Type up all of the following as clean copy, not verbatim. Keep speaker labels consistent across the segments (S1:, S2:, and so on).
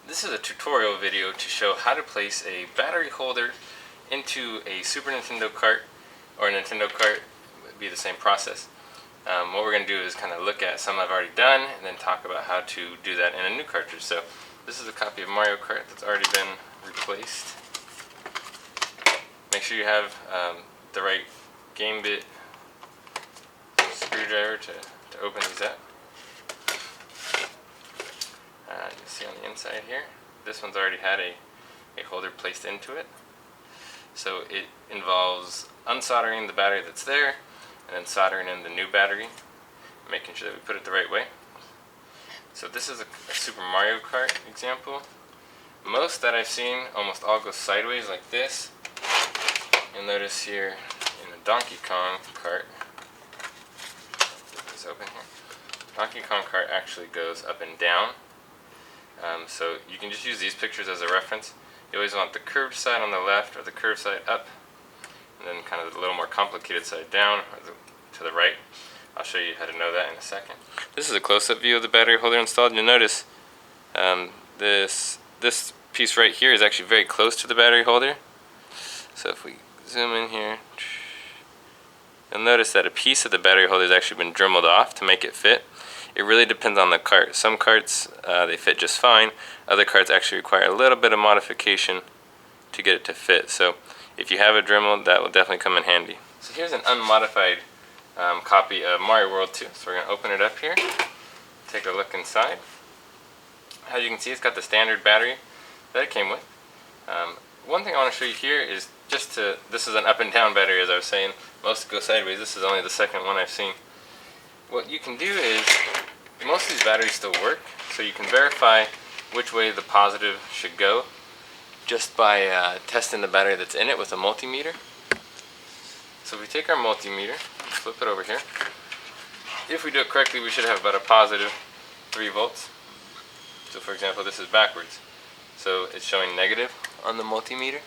S1: This is a tutorial video to show how to place a battery holder into a Super Nintendo cart, or a Nintendo cart. Would be the same process. What we're going to do is kind of look at some I've already done and then talk about how to do that in a new cartridge. So this is a copy of Mario Kart that's already been replaced. Make sure you have the right game bit screwdriver to open these up. You can see on the inside here, this one's already had a holder placed into it. So it involves unsoldering the battery that's there and then soldering in the new battery, making sure that we put it the right way. So this is a Super Mario Kart example. Most that I've seen almost all go sideways like this. You'll notice here in the Donkey Kong kart, get this open here, Donkey Kong kart actually goes up and down. So you can just use these pictures as a reference. You always want the curved side on the left or the curved side up, and then kind of the little more complicated side down or to the right. I'll show you how to know that in a second. This is a close-up view of the battery holder installed. You'll notice this piece right here is actually very close to the battery holder. So if we zoom in here, you'll notice that a piece of the battery holder has actually been dremelled off to make it fit. It really depends on the cart. Some carts, they fit just fine. Other carts actually require a little bit of modification to get it to fit. So if you have a Dremel, that will definitely come in handy. So here's an unmodified copy of Mario World 2. So we're going to open it up here, take a look inside. As you can see, it's got the standard battery that it came with. One thing I want to show you here is this is an up and down battery, as I was saying. Most go sideways. This is only the second one I've seen. What you can do is, most of these batteries still work, so you can verify which way the positive should go just by testing the battery that's in it with a multimeter. So if we take our multimeter, flip it over here, if we do it correctly, we should have about a positive 3 volts. So for example, this is backwards. So it's showing negative on the multimeter.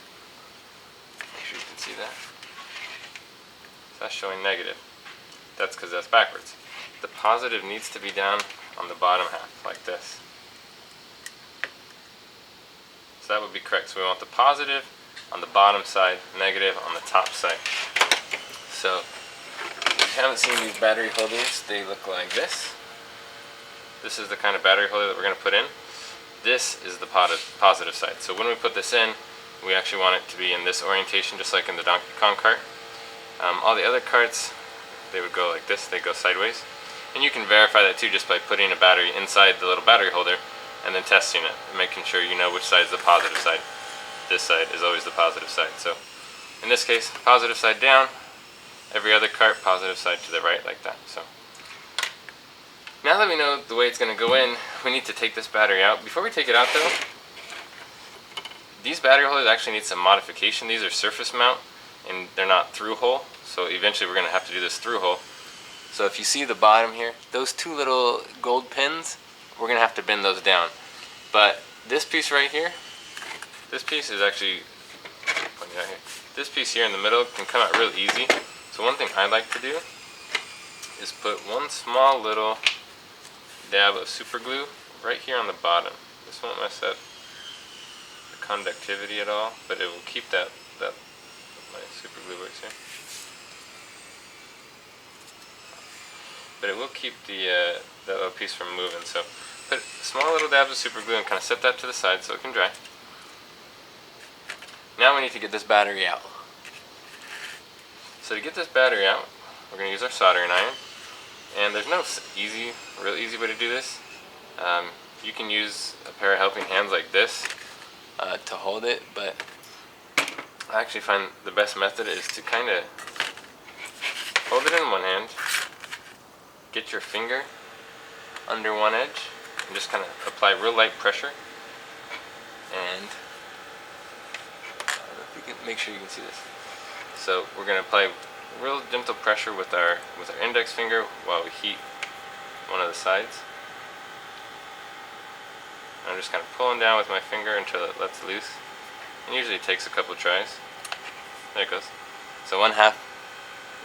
S1: Make sure you can see that. So that's showing negative. That's because that's backwards. The positive needs to be down on the bottom half, like this. So that would be correct. So we want the positive on the bottom side, negative on the top side. So if you haven't seen these battery holders, they look like this. This is the kind of battery holder that we're going to put in. This is the positive side. So when we put this in, we actually want it to be in this orientation, just like in the Donkey Kong kart. All the other carts, they would go like this, they go sideways. And you can verify that too just by putting a battery inside the little battery holder and then testing it, and making sure you know which side is the positive side. This side is always the positive side. So in this case, positive side down, every other cart positive side to the right, like that. So now that we know the way it's going to go in, we need to take this battery out. Before we take it out though, these battery holders actually need some modification. These are surface mount and they're not through hole, so eventually we're going to have to do this through hole. So if you see the bottom here, those 2 little gold pins, we're going to have to bend those down. But this piece right here, this piece is actually, this piece here in the middle can come out real easy. So one thing I like to do is put one small little dab of super glue right here on the bottom. This won't mess up the conductivity at all, but it will keep that my super glue works here. But it will keep that little piece from moving. So put small little dabs of super glue and kind of set that to the side so it can dry. Now we need to get this battery out. So to get this battery out, we're going to use our soldering iron. And there's no real easy way to do this. You can use a pair of helping hands like this to hold it, but I actually find the best method is to kind of hold it in one hand, get your finger under one edge, and just kind of apply real light pressure. And if you can make sure you can see this. So we're going to apply real gentle pressure with our index finger while we heat one of the sides. I'm just kind of pulling down with my finger until it lets loose. And usually it takes a couple tries. There it goes. So one half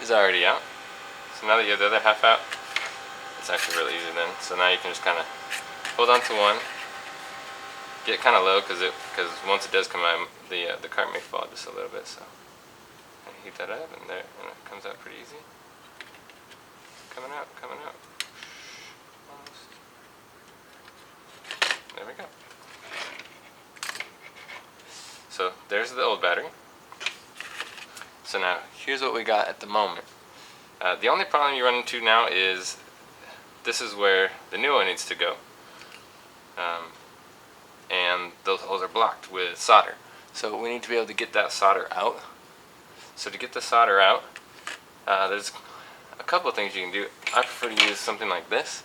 S1: is already out. So now that you have the other half out, it's actually really easy then. So now you can just kind of hold on to one, get kind of low because once it does come out, the cart may fall just a little bit. So and heat that up, and there, and it comes out pretty easy. Coming out, coming out. Almost. There we go. So there's the old battery. So now here's what we got at the moment. The only problem you run into now is this is where the new one needs to go. And those holes are blocked with solder. So we need to be able to get that solder out. So to get the solder out, there's a couple of things you can do. I prefer to use something like this.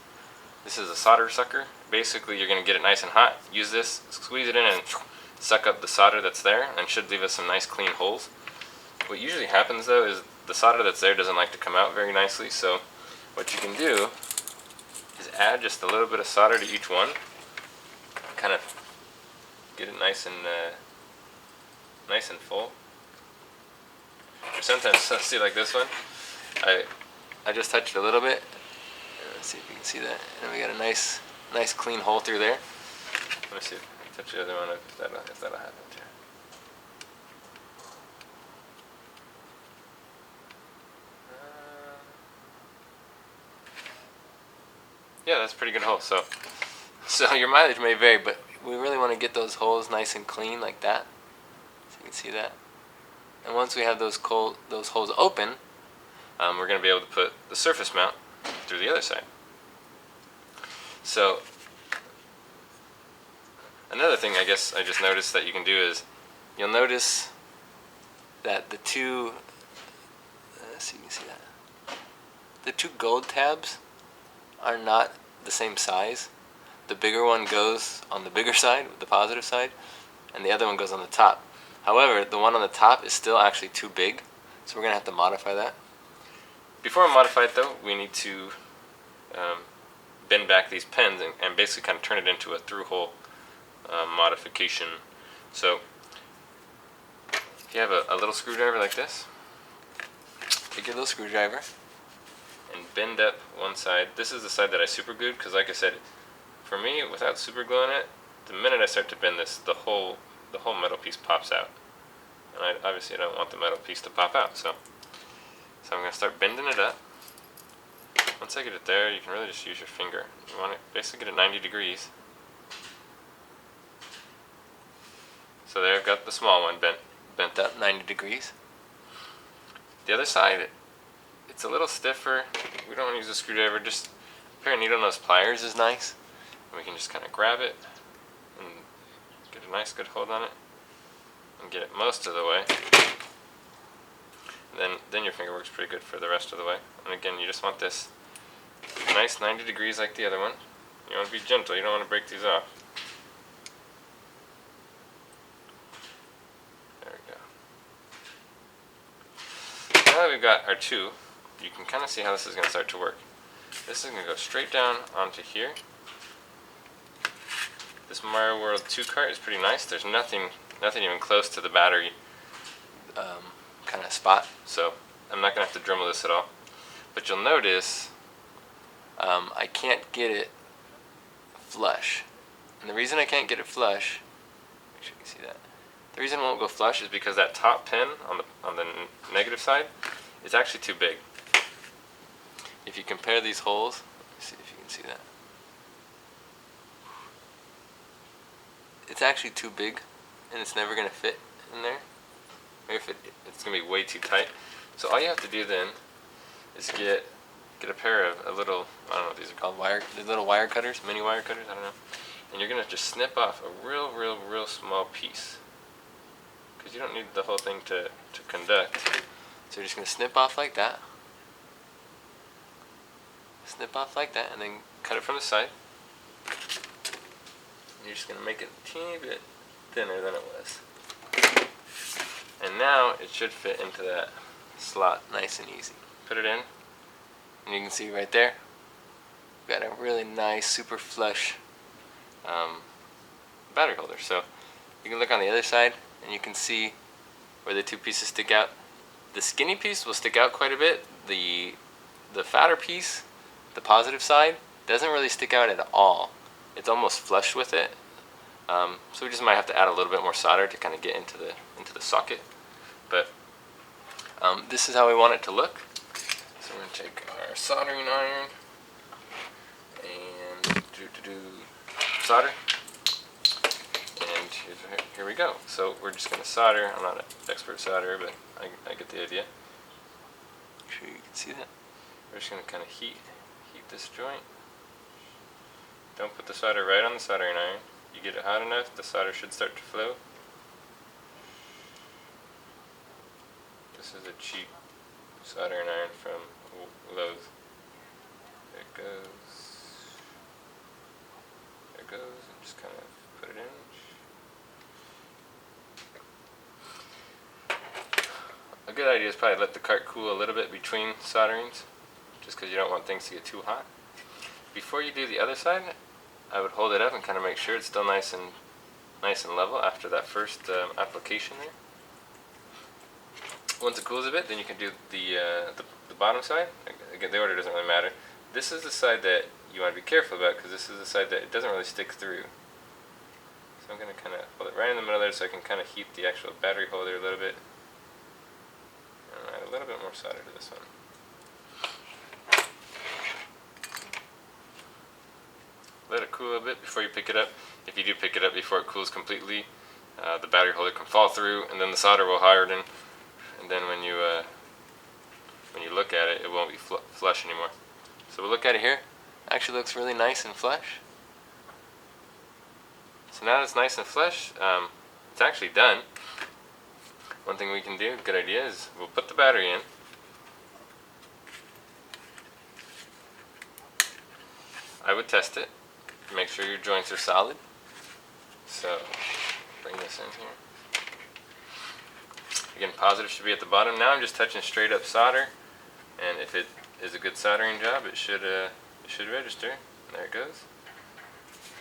S1: This is a solder sucker. Basically, you're going to get it nice and hot. Use this, squeeze it in, and suck up the solder that's there, and should leave us some nice clean holes. What usually happens though is the solder that's there doesn't like to come out very nicely. So what you can do is add just a little bit of solder to each one. Kind of get it nice and full. Or sometimes, see, like this one, I just touched it a little bit. Let's see if you can see that. And we got a nice clean hole through there. Let me see if I touch the other one, if that'll happen too. Yeah, that's a pretty good hole. So your mileage may vary, but we really want to get those holes nice and clean like that. So you can see that. And once we have those holes open, we're going to be able to put the surface mount through the other side. So another thing I guess I just noticed that you can do is, you'll notice that the two, let's see, you can see that, the two gold tabs are not the same size. The bigger one goes on the bigger side, the positive side, and the other one goes on the top. However, the one on the top is still actually too big, so we're going to have to modify that. Before we modify it though, we need to bend back these pins and basically kind of turn it into a through-hole modification. So if you have a little screwdriver like this, take your little screwdriver and bend up one side. This is the side that I super glued because, like I said, for me, without super gluing it, the minute I start to bend this, the whole metal piece pops out. And obviously I don't want the metal piece to pop out, so I'm going to start bending it up. Once I get it there, you can really just use your finger. You want to basically get it 90 degrees. So there, I've got the small one bent up 90 degrees. The other side, it's a little stiffer. We don't want to use a screwdriver, just a pair of needle nose pliers is nice. And we can just kind of grab it and get a nice good hold on it and get it most of the way. Then your finger works pretty good for the rest of the way. And again, you just want this nice 90 degrees like the other one. You want to be gentle, you don't want to break these off. There we go. Now that we've got our two, you can kind of see how this is going to start to work. This is going to go straight down onto here. This Mario World 2 cart is pretty nice. There's nothing even close to the battery kind of spot, so I'm not going to have to Dremel this at all. But you'll notice I can't get it flush. And the reason I can't get it flush, make sure you can see that. The reason it won't go flush is because that top pin on the negative side is actually too big. If you compare these holes, let's see if you can see that. It's actually too big, and it's never going to fit in there. Maybe if it's going to be way too tight. So all you have to do then is get a pair of a little, I don't know what these are called, the little wire cutters, mini wire cutters, I don't know. And you're going to just snip off a real small piece, because you don't need the whole thing to conduct. So you're just going to snip off like that. Snip off like that, and then cut it from the side. You're just going to make it a teeny bit thinner than it was. And now it should fit into that slot nice and easy. Put it in, and you can see right there, we've got a really nice, super flush battery holder. So you can look on the other side, and you can see where the two pieces stick out. The skinny piece will stick out quite a bit. The fatter piece, the positive side, doesn't really stick out at all. It's almost flush with it. So we just might have to add a little bit more solder to kind of get into the socket. But this is how we want it to look. So we're going to take our soldering iron and solder. And here we go. So we're just going to solder. I'm not an expert solderer, but I get the idea. Make sure you can see that. We're just going to kind of heat this joint. Don't put the solder right on the soldering iron. You get it hot enough, the solder should start to flow. This is a cheap soldering iron from Lowe's. There it goes. There it goes. And just kind of put it in. A good idea is probably let the cart cool a little bit between solderings, just because you don't want things to get too hot. Before you do the other side, I would hold it up and kind of make sure it's still nice and level after that first application there. Once it cools a bit, then you can do the bottom side. Again, the order doesn't really matter. This is the side that you want to be careful about, because this is the side that it doesn't really stick through. So I'm going to kind of hold it right in the middle there so I can kind of heat the actual battery holder a little bit. And add a little bit more solder to this one. Let it cool a bit before you pick it up. If you do pick it up before it cools completely, the battery holder can fall through, and then the solder will harden. And then when you look at it, it won't be flush anymore. So we'll look at it here. It actually looks really nice and flush. So now that it's nice and flush, it's actually done. One thing we can do, good idea, is we'll put the battery in. I would test it. Make sure your joints are solid. So bring this in here. Again, positive should be at the bottom. Now I'm just touching straight up solder, and if it is a good soldering job, it should register. There it goes.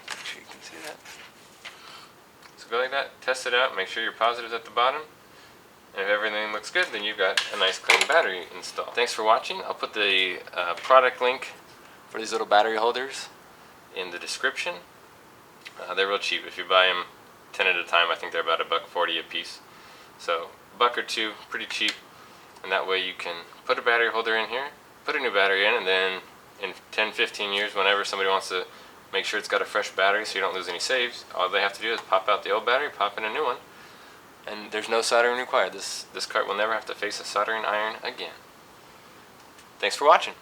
S1: Make sure you can see that. So go like that, test it out, make sure your positive's at the bottom, and if everything looks good, then you've got a nice clean battery installed. Thanks for watching. I'll put the product link for these little battery holders in the description. They're real cheap. If you buy them 10 at a time, I think they're about $1.40 a piece. So $1 or $2, pretty cheap. And that way you can put a battery holder in here, put a new battery in, and then in 10-15 years, whenever somebody wants to make sure it's got a fresh battery so you don't lose any saves, all they have to do is pop out the old battery, pop in a new one, and there's no soldering required. This cart will never have to face a soldering iron again. Thanks for watching.